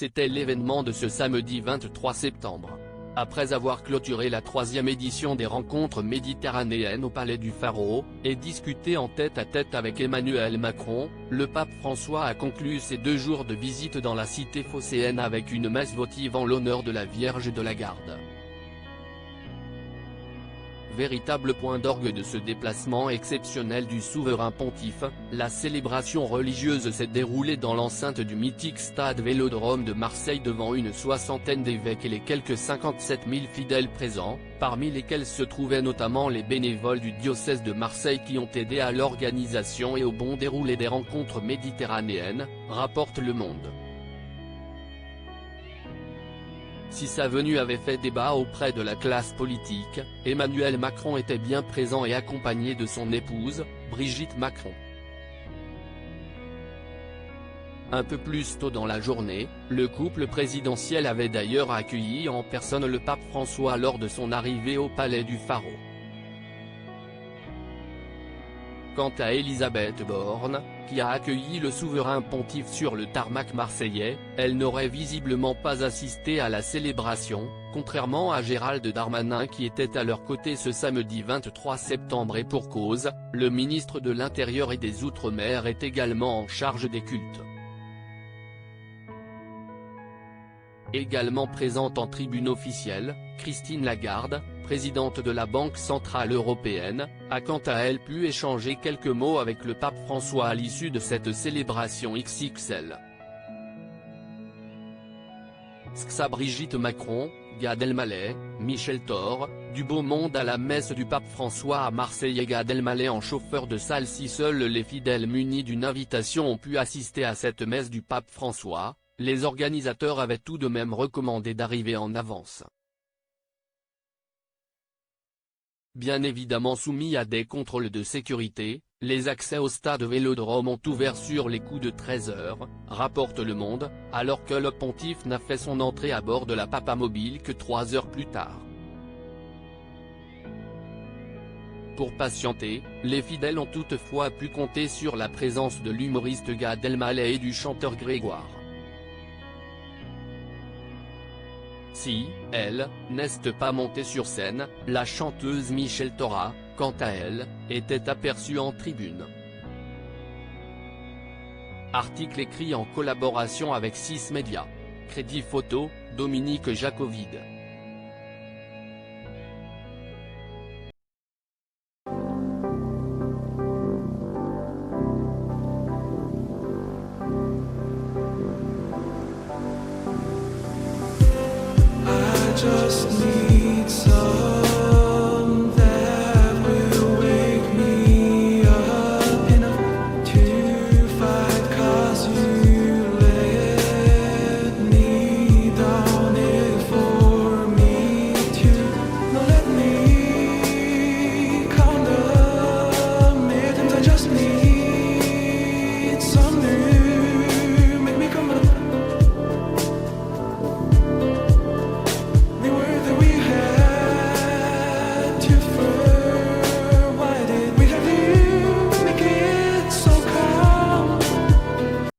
C'était l'événement de ce samedi 23 septembre. Après avoir clôturé la 3e édition des rencontres méditerranéennes au Palais du Pharaon, et discuté en tête-à-tête avec Emmanuel Macron, le pape François a conclu ses 2 jours de visite dans la cité phocéenne avec une messe votive en l'honneur de la Vierge de la Garde. Véritable point d'orgue de ce déplacement exceptionnel du souverain pontife, la célébration religieuse s'est déroulée dans l'enceinte du mythique stade Vélodrome de Marseille devant une 60aine d'évêques et les quelques 57 000 fidèles présents, parmi lesquels se trouvaient notamment les bénévoles du diocèse de Marseille qui ont aidé à l'organisation et au bon déroulé des rencontres méditerranéennes, rapporte Le Monde. Si sa venue avait fait débat auprès de la classe politique, Emmanuel Macron était bien présent et accompagné de son épouse, Brigitte Macron. Un peu plus tôt dans la journée, le couple présidentiel avait d'ailleurs accueilli en personne le pape François lors de son arrivée au Palais du Pharaon. Quant à Elisabeth Borne, qui a accueilli le souverain pontife sur le tarmac marseillais, elle n'aurait visiblement pas assisté à la célébration, contrairement à Gérald Darmanin qui était à leur côté ce samedi 23 septembre et pour cause, le ministre de l'Intérieur et des Outre-mer est également en charge des cultes. Également présente en tribune officielle, Christine Lagarde, présidente de la Banque Centrale Européenne, a quant à elle pu échanger quelques mots avec le pape François à l'issue de cette célébration XXL. Xa Brigitte Macron, Gad Elmaleh, Michel Thor, du beau monde à la messe du pape François à Marseille et Gad Elmaleh en chauffeur de salle. Si seuls les fidèles munis d'une invitation ont pu assister à cette messe du pape François, les organisateurs avaient tout de même recommandé d'arriver en avance. Bien évidemment soumis à des contrôles de sécurité, les accès au stade Vélodrome ont ouvert sur les coups de 13 h, rapporte Le Monde, alors que le pontife n'a fait son entrée à bord de la Papamobile que 3 heures plus tard. Pour patienter, les fidèles ont toutefois pu compter sur la présence de l'humoriste Gad Elmaleh et du chanteur Grégoire. Si, elle, n'est pas montée sur scène, la chanteuse Michel Thora, quant à elle, était aperçue en tribune. Article écrit en collaboration avec 6 médias. Crédit photo, Dominique Jacovide.